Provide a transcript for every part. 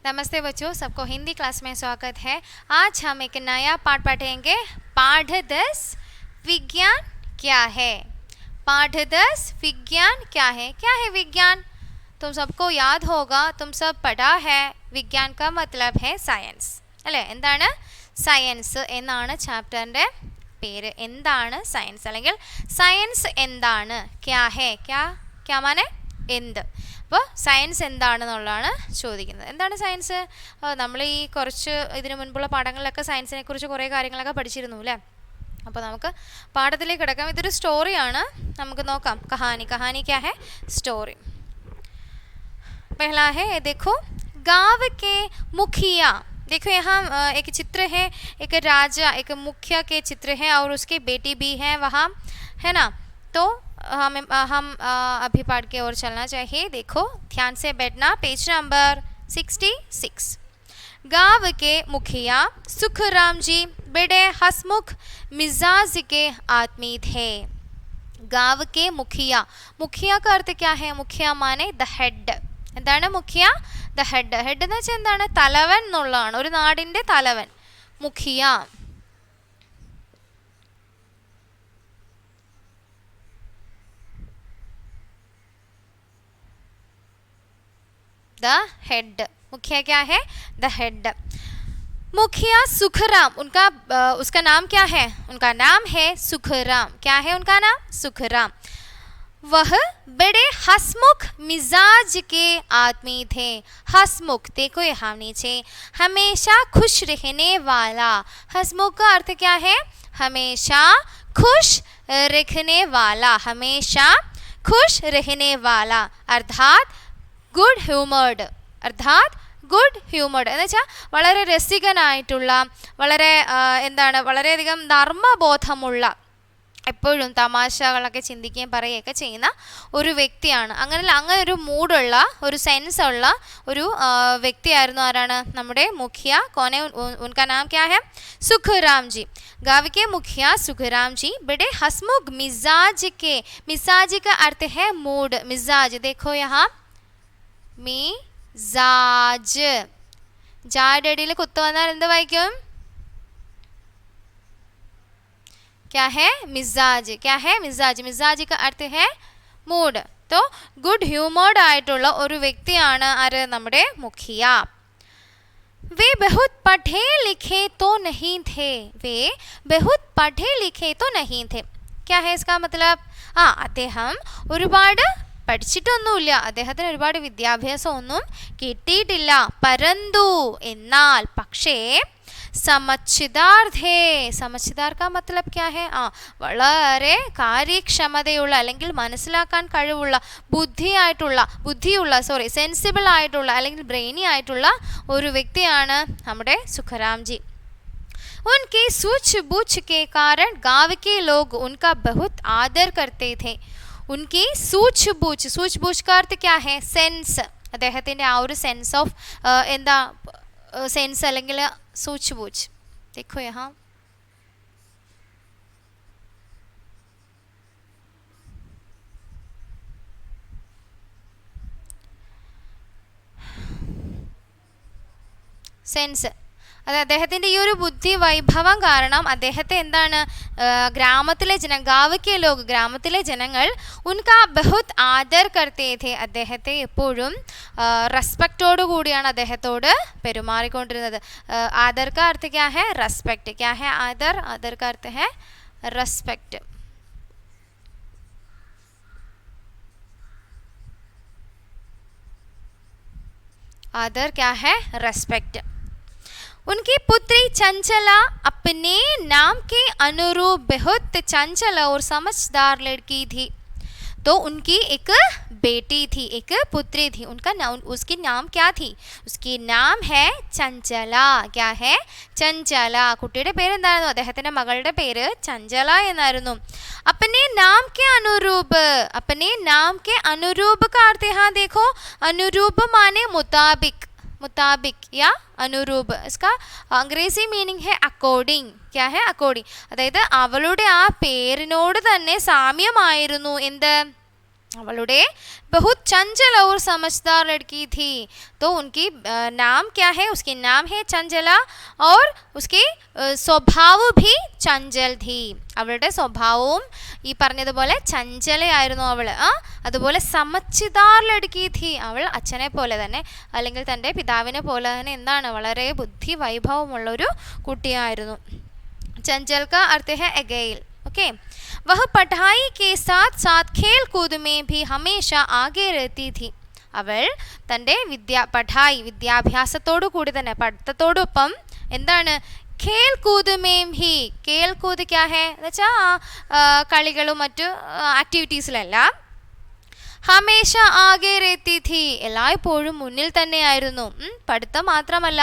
नमस्ते बच्चों, सबको हिंदी क्लास में स्वागत है। आज हम एक नया पाठ पढ़ेंगे। पाठ 10 विज्ञान क्या है। पाठ 10 विज्ञान क्या है। क्या है विज्ञान? तुम सबको याद होगा, तुम सब पढ़ा है। विज्ञान का मतलब है സയൻസ് അല്ലേ? എന്താണ് സയൻസ് എന്നാണ് ചാപ്റ്ററിൻ്റെ പേര്. എന്താണ് സയൻസ് അല്ലെങ്കിൽ സയൻസ് എന്താണ്? ക്യാ ഹേ, ക്യാ മാനെ എന്ത്. അപ്പോൾ സയൻസ് എന്താണെന്നുള്ളതാണ് ചോദിക്കുന്നത്. എന്താണ് സയൻസ്? നമ്മൾ ഈ കുറച്ച് ഇതിനു മുൻപുള്ള പാഠങ്ങളിലൊക്കെ സയൻസിനെ കുറിച്ച് കുറേ കാര്യങ്ങളൊക്കെ പഠിച്ചിരുന്നു അല്ലേ? അപ്പോൾ നമുക്ക് പാഠത്തിലേക്ക് കിടക്കാം. ഇതൊരു സ്റ്റോറിയാണ്, നമുക്ക് നോക്കാം. കഹാനി ക്യാ ഹേ? സ്റ്റോറി. पहला है, देखो गांव के मुखिया. देखो यहाँ एक चित्र है, एक राजा, एक मुखिया के चित्र है और उसकी बेटी भी है वहाँ, है ना? तो हम अभी पाठ की ओर चलना चाहिए. देखो ध्यान से बैठना. Page number 66. गांव के मुखिया सुखराम जी बड़े हंसमुख मिजाज के आदमी थे. गांव के मुखिया का अर्थ क्या है? मुखिया माने द हेड. എന്താണ് മുഖ്യ? The head. ഹെഡ് എന്ന് വെച്ചാൽ എന്താണ്? തലവൻ എന്നുള്ളതാണ്. ഒരു നാടിൻ്റെ തലവൻ മുഖിയ. The head. मुखिया क्या है? The head. मुखिया सुखराम, उसका नाम क्या है? उनका नाम है सुखराम. क्या है उनका नाम? सुखराम. वह बड़े हंसमुख मिजाज के आदमी थे. हंसमुख, देखो यहाँ नीचे, हमेशा खुश रहने वाला. हंसमुख का अर्थ क्या है? हमेशा खुश रखने वाला. हमेशा खुश रहने वाला अर्थात गुड ह्यूमर्ड. अर्थात ഗുഡ് ഹ്യൂമർഡ് എന്ന് വെച്ചാൽ വളരെ രസികനായിട്ടുള്ള, വളരെ എന്താണ്, വളരെയധികം ധർമ്മബോധമുള്ള, എപ്പോഴും തമാശകളൊക്കെ ചിന്തിക്കുകയും പറയുകയൊക്കെ ചെയ്യുന്ന ഒരു വ്യക്തിയാണ്. അങ്ങനെ ഒരു മൂഡുള്ള, ഒരു സെൻസുള്ള ഒരു വ്യക്തിയായിരുന്നു. ആരാണ്? നമ്മുടെ മുഖിയ. കോനെ ഉൻകാ നാം ക്യാ ഹെ? സുഖറാം ജി. गाँव के मुखिया सुखराम जी बड़े हंसमुख मिजाज का अर्थ है मूड. मिजाज, देखो यहाँ മിസാജ്. ജായുടെ ഇടയിൽ കുത്തു വന്നാൽ എന്ത് വായിക്കും? क्या है? मिजाज. क्या है? मिजाज. मिजाज का अर्थ है मूड. तो गुड ह्यूमर्ड ആയിട്ടുള്ള ഒരു വ്യക്തിയാണ് ആര്? നമ്മുടെ മുഖിയ. वे बहुत पढ़े लिखे तो नहीं थे. वे बहुत पढ़े लिखे तो नहीं थे. क्या है इसका मतलब? അദ്ദേഹം ഒരുപാട് പഠിച്ചിട്ടൊന്നുമില്ല, അദ്ദേഹത്തിന് ഒരുപാട് വിദ്യാഭ്യാസം ഒന്നും കിട്ടിയിട്ടില്ല. പരന്തു, എന്നാൽ, പക്ഷേ സമജ്ദാർ ഥേ. സമജ്ദാർ കാ മത്ലബ് ക്യാ ഹേ? വളരെ കാര്യക്ഷമതയുള്ള അല്ലെങ്കിൽ മനസ്സിലാക്കാൻ കഴിവുള്ള, സെൻസിബിൾ ആയിട്ടുള്ള അല്ലെങ്കിൽ ബ്രെയിനി ആയിട്ടുള്ള ഒരു വ്യക്തിയാണ് നമ്മുടെ സുഖറാംജി. उनके सूझबूझ के कारण गाँव के लोग उनका बहुत आदर करते थे. उनकी सूझबूझ का अर्थ क्या है? സെൻസ്. അദ്ദേഹത്തിൻ്റെ ആ ഒരു സെൻസ് ഓഫ് എന്താ സെൻസ് അല്ലെങ്കിൽ सूझबूझ. देखो यहाँ സെൻസ്. അത് അദ്ദേഹത്തിൻ്റെ ഈ ഒരു ബുദ്ധി വൈഭവം കാരണം അദ്ദേഹത്തെ എന്താണ്, ഗ്രാമത്തിലെ ഗ്രാമത്തിലെ ജനങ്ങൾ ഉൻകാ ബഹുത് ആദർ കർത്തേ ഥേ. അദ്ദേഹത്തെ എപ്പോഴും റെസ്പെക്റ്റോടു കൂടിയാണ് അദ്ദേഹത്തോട് പെരുമാറിക്കൊണ്ടിരുന്നത്. ആദർ കാ അർത്ഥ ക്യാ ഹേ? റെസ്പെക്റ്റ്. ക്യാ ഹേ ആദർ? ആദർ കാ അർത്ഥ ഹേ റെസ്പെക്റ്റ്. आदर क्या है? रेस्पेक्ट. उनकी पुत्री चंचला अपने नाम के अनुरूप बहुत चंचल और समझदार लड़की थी. तो उनकी एक बेटी थी, एक पुत्री थी. उसकी नाम क्या थी? उसकी नाम है ചഞ്ചല. क्या है? ചഞ്ചല. കുട്ടിയുടെ പേര് എന്തായിരുന്നു? അദ്ദേഹത്തിൻ്റെ മകളുടെ പേര് ചഞ്ചല എന്നായിരുന്നു. अपने नाम के अनुरूप का अर्थ यहाँ देखो, अनुरूप माने मुताबिक या अनुरूप. इसका अंग्रेजी मीनिंग है अकॉर्डिंग. क्या है? अकॉर्डिंग. അതായത് അവളുടെ ആ പേരിനോട് തന്നെ സാമ്യമായിരുന്നു എന്ത്? അവളുടെ बहुत चंचल और समझदार लड़की थी. तो उनकी नाम क्या है? उसकी नाम है चंचला और उसकी स्वभाव भी चंचल थी. അവളുടെ സ്വഭാവവും ഈ പറഞ്ഞതുപോലെ ചഞ്ചലയായിരുന്നു അവൾ. അതുപോലെ സമച്ചിതാർ ലടുക്കി ഥി, അവൾ അച്ഛനെ പോലെ തന്നെ അല്ലെങ്കിൽ തൻ്റെ പിതാവിനെ പോലെ തന്നെ എന്താണ് വളരെ ബുദ്ധി വൈഭവമുള്ളൊരു കുട്ടിയായിരുന്നു. चंचल का अर्थ है अगेल. ओके. वह पढ़ाई के साथ साथ खेल कूद में भी हमेशा आगे रहती थी. അവൾ തൻ്റെ വിദ്യാഭ്യാസത്തോടു കൂടി തന്നെ പഠിത്തത്തോടൊപ്പം എന്താണ് ഖേൽ കൂദ് മേം ഹി. ഖേൽ കൂദ് ക്യാ ഹെ എന്ന് വെച്ചാൽ കളികളും മറ്റു ആക്ടിവിറ്റീസിലെല്ലാം ഹമേഷ ആകെ രേത്തി ഥി, എല്ലായ്പ്പോഴും മുന്നിൽ തന്നെയായിരുന്നു. പഠിത്തം മാത്രമല്ല,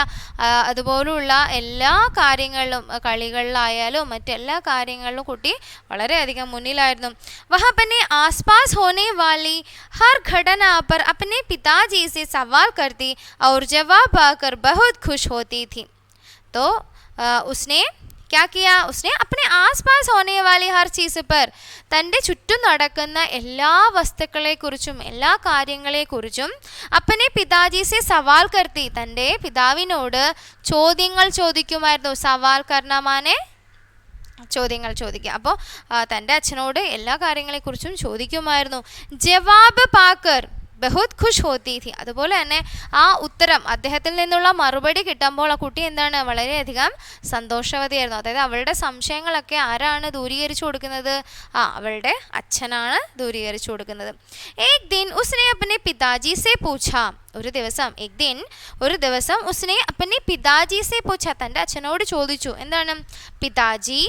അതുപോലുള്ള എല്ലാ കാര്യങ്ങളിലും കളികളിലായാലും മറ്റെല്ലാ കാര്യങ്ങളിലും കുട്ടി വളരെയധികം മുന്നിലായിരുന്നു. വഹ अपने आसपास होने वाली हर घटना पर अपने पिताजी से सवाल करती और जवाब पाकर बहुत खुश होती थी. तो उसने क्या किया? उसने अपने आसपास होने वाली हर चीज़ पर തൻ്റെ ചുറ്റും നടക്കുന്ന എല്ലാ വസ്തുക്കളെക്കുറിച്ചും എല്ലാ കാര്യങ്ങളെക്കുറിച്ചും അപ്പനെ പിതാജിസെ സവാൽ കർത്തി, തൻ്റെ പിതാവിനോട് ചോദ്യങ്ങൾ ചോദിക്കുമായിരുന്നു. സവാൽ കർണമാനെ ചോദ്യങ്ങൾ ചോദിക്കുക. അപ്പോൾ തൻ്റെ അച്ഛനോട് എല്ലാ കാര്യങ്ങളെക്കുറിച്ചും ചോദിക്കുമായിരുന്നു. ജവാബ് പാക്കർ ബഹുത് ഖുഷ് ഹോത്തി ഥി, അതുപോലെ തന്നെ ആ ഉത്തരം അദ്ദേഹത്തിൽ നിന്നുള്ള മറുപടി കിട്ടുമ്പോൾ ആ കുട്ടി എന്താണ് വളരെയധികം സന്തോഷവതിയായിരുന്നു. അതായത് അവളുടെ സംശയങ്ങളൊക്കെ ആരാണ് ദൂരീകരിച്ചു കൊടുക്കുന്നത്? അവളുടെ അച്ഛനാണ് ദൂരീകരിച്ചു കൊടുക്കുന്നത്. ഏക് ദിൻ ഉസ്നെ അപ്നെ പിതാജി സെ പൂച്ചാ, ഒരു ദിവസം ഉസ്നെ അപ്നെ പിതാജി സെ പൂച്ചാ, തൻ്റെ അച്ഛനോട് ചോദിച്ചു. എന്താണ്? പിതാജി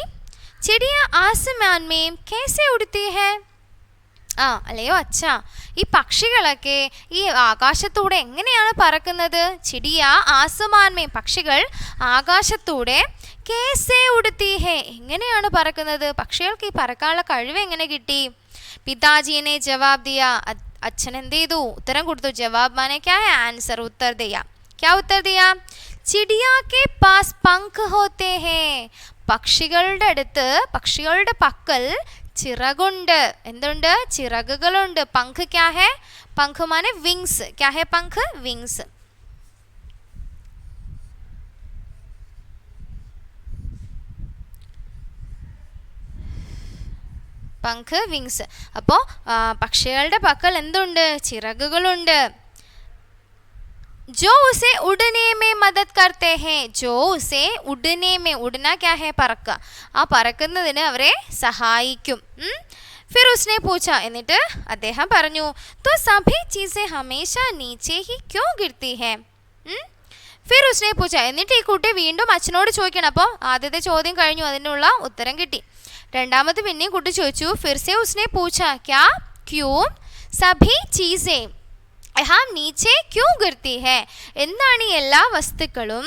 ചിടിയ ആസ്മാൻ മേം കേസെ ഉടുത്തി ഹെ. അല്ലയോ അച്ഛാ, ഈ പക്ഷികളൊക്കെ ഈ ആകാശത്തൂടെ എങ്ങനെയാണ് പറക്കുന്നത്? ചിടിയ ആസമാൻമേ, പക്ഷികൾ ആകാശത്തൂടെ കേസേ ഉടുത്തി ഹേ, എങ്ങനെയാണ് പറക്കുന്നത്? പക്ഷികൾക്ക് ഈ പറക്കാനുള്ള കഴിവ് എങ്ങനെ കിട്ടി? പിതാജീനെ ജവാബ് ദിയ, അച്ഛൻ എന്ത് ചെയ്തു? ഉത്തരം കൊടുത്തു. ജവാബ് മാനെ ക്യാ ഹേ? ആൻസർ, ഉത്തർ ദിയ. ക്യാ ഉത്തർ ദിയ? ചിടിയ കെ പാസ് പങ്ക് ഹോത്തെ ഹേ, പക്ഷികളുടെ അടുത്ത്, പക്ഷികളുടെ പക്കൽ ചിറകുണ്ട്. എന്തുണ്ട്? ചിറകുകളുണ്ട്. പങ്ക് ക്യാ ഹേ? പങ്ക് മാനെ വിങ്സ്. ക്യാ ഹേ പങ്ക്? വിങ്സ്. പങ്ക് വിങ്സ്. അപ്പോൾ പക്ഷികളുടെ പക്കൽ എന്തുണ്ട്? ചിറകുകളുണ്ട്. जो उसे उड़ने में मदद करते हैं, जो उसे उड़ने में, उड़ना क्या है? പറക്കുക. ആ പറക്കുന്നതിന് അവരെ സഹായിക്കും. फिर उसने पूछा, എന്നിട്ട് അദ്ദേഹം പറഞ്ഞു, तो सभी चीजें हमेशा नीचे ही क्यों गिरती हैं? फिर उसने पूछा, എന്നിട്ട് ഈ കുട്ടി വീണ്ടും അച്ഛനോട് ചോദിക്കണം. അപ്പോൾ ആദ്യത്തെ ചോദ്യം കഴിഞ്ഞു, അതിനുള്ള ഉത്തരം കിട്ടി. രണ്ടാമത് പിന്നെയും കുട്ടി ചോദിച്ചു. फिर से उसने पूछा, क्या क्यों सभी चीजें നീച്ചെ ക്യൂ ഗിർത്തി ഹേ, എന്താണ് ഈ എല്ലാ വസ്തുക്കളും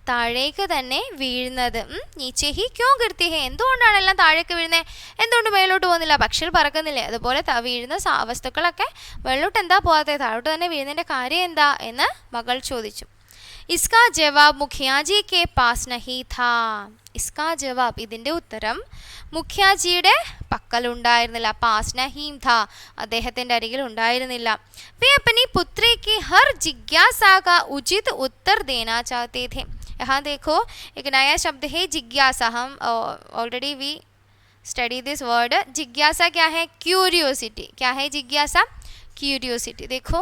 താഴേക്ക് തന്നെ വീഴുന്നത്? നീച്ചെ ഹി ക്യൂ ഗിർത്തി ഹേ, എന്തുകൊണ്ടാണ് എല്ലാം താഴേക്ക് വീഴുന്നത്? എന്തുകൊണ്ട് മേലോട്ട് പോകുന്നില്ല? പക്ഷികൾ പറക്കുന്നില്ലേ? അതുപോലെ വീഴുന്ന വസ്തുക്കളൊക്കെ വെള്ളോട്ട് എന്താ പോകാത്തത്? താഴോട്ട് തന്നെ വീഴുന്നതിൻ്റെ കാര്യം എന്താ എന്ന് മകൾ ചോദിച്ചു. ഇസ്കാ ജവാബ് മുഖ്യാജി കെ പാസ് നഹി ഥാ. ഇസ്കാ ജവാബ്, ഇതിൻ്റെ ഉത്തരം മുഖ്യാജിയുടെ പക്കലുണ്ടായിരുന്നില്ല. പാസ് നഹീം ഥാ, അദ്ദേഹത്തിൻ്റെ അരികിൽ ഉണ്ടായിരുന്നില്ല. വേ അപ്പനി പുത്രി की हर जिज्ञासा का उचित उत्तर देना चाहते थे. यहाँ देखो एक नया शब्द है जिज्ञासा. हम already we study this word. जिज्ञासा क्या है? क्यूरियोसिटी. क्या है जिज्ञासा? क्यूरियोसिटी. देखो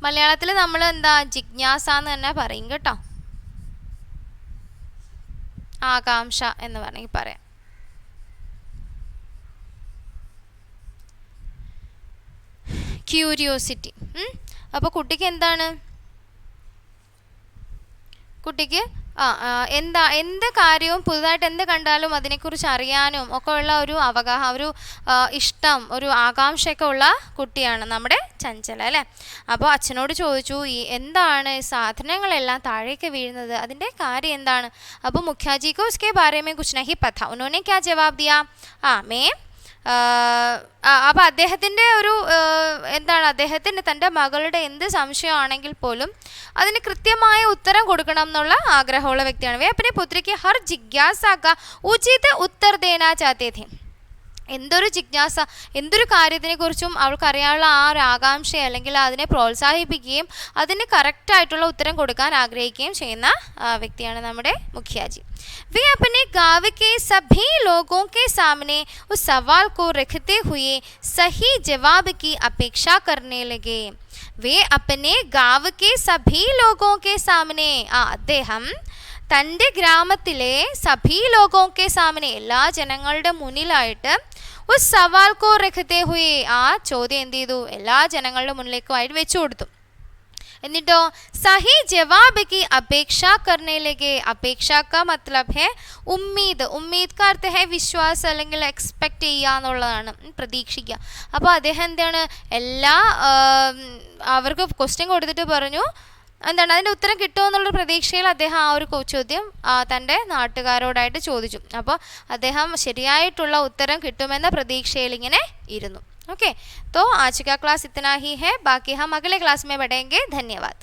മലയാളത്തിൽ നമ്മൾ എന്താ ജിജ്ഞാസ എന്ന് തന്നെ പറയും കേട്ടോ. ആകാംക്ഷ എന്ന് വേണമെങ്കിൽ പറയാം. ക്യൂരിയോസിറ്റി. അപ്പോൾ കുട്ടിക്ക് എന്താണ്? കുട്ടിക്ക് എന്ത് കാര്യവും പുതുതായിട്ട് എന്ത് കണ്ടാലും അതിനെക്കുറിച്ച് അറിയാനും ഒക്കെ ഉള്ള ഒരു ഒരു ഇഷ്ടം, ഒരു ആകാംക്ഷയൊക്കെ ഉള്ള കുട്ടിയാണ് നമ്മുടെ ചഞ്ചല അല്ലേ. അപ്പോൾ അച്ഛനോട് ചോദിച്ചു, ഈ എന്താണ് സാധനങ്ങളെല്ലാം താഴേക്ക് വീഴുന്നത്, അതിൻ്റെ കാര്യം എന്താണ്? അപ്പോൾ മുഖ്യാജിക്ക് ഉസ്കെ ബാരെ മേ കുച്ച് നഹി പതാ. ഉन्होंने क्या जवाब दिया? മേ അപ്പോൾ അദ്ദേഹത്തിൻ്റെ ഒരു എന്താണ്, അദ്ദേഹത്തിന് തൻ്റെ മകളുടെ എന്ത് സംശയമാണെങ്കിൽ പോലും അതിന് കൃത്യമായ ഉത്തരം കൊടുക്കണം എന്നുള്ള ആഗ്രഹമുള്ള വ്യക്തിയാണ്. വേ അപ്പനെ പുത്രിക്ക് ഹർ ജിജ്ഞാസ കാ ഉചിത ഉത്തർ ദേനാ ചാഹത്തെ थे. എന്തൊരു ജിജ്ഞാസ, എന്തൊരു കാര്യത്തിനെക്കുറിച്ചും അവൾക്കറിയാനുള്ള ആ ഒരു ആകാംക്ഷ അല്ലെങ്കിൽ അതിനെ പ്രോത്സാഹിപ്പിക്കുകയും അതിന് കറക്റ്റായിട്ടുള്ള ഉത്തരം കൊടുക്കാൻ ആഗ്രഹിക്കുകയും ചെയ്യുന്ന വ്യക്തിയാണ് നമ്മുടെ മുഖിയാജി. वे अपने गाँव के सभी लोगों के सामने उस सवाल को रखते हुए सही जवाब की अपेक्षा करने लगे. वे अपने गाँव के सभी लोगों के सामने അദ്ദേഹം തൻ്റെ ഗ്രാമത്തിലെ സഭീ ലോഗോं के सामने എല്ലാ ജനങ്ങളുടെ മുന്നിലായിട്ട് ഉസ് സവാൽ കോ രഖത്തെ ഹുയെ ആ ചോദ്യം എന്ത് ചെയ്തു, എല്ലാ ജനങ്ങളുടെ മുന്നിലേക്കുമായിട്ട് വെച്ചു കൊടുത്തു. എന്നിട്ടോ സഹി ജവാബ് की अपेक्षा करने लगे. अपेक्षा का मतलब है ഉമ്മീദ്. ഉമ്മീദ് का अर्थ है വിശ്വാസം അല്ലെങ്കിൽ എക്സ്പെക്റ്റ് ചെയ്യുക എന്നുള്ളതാണ്, പ്രതീക്ഷിക്കുക. അപ്പോൾ അദ്ദേഹം എന്താണ് എല്ലാ അവർക്ക് ക്വസ്റ്റ്യൻ കൊടുത്തിട്ട് പറഞ്ഞു എന്താണ് അതിൻ്റെ ഉത്തരം കിട്ടുമെന്നുള്ള പ്രതീക്ഷയിൽ അദ്ദേഹം ആ ഒരു ചോദ്യം തൻ്റെ നാട്ടുകാരോടായിട്ട് ചോദിച്ചു. അപ്പോൾ അദ്ദേഹം ശരിയായിട്ടുള്ള ഉത്തരം കിട്ടുമെന്ന പ്രതീക്ഷയിൽ ഇങ്ങനെ ഇരുന്നു. ओके, तो आज का क्लास इतना ही है, बाकी हम अगले क्लास में बढ़ेंगे. धन्यवाद.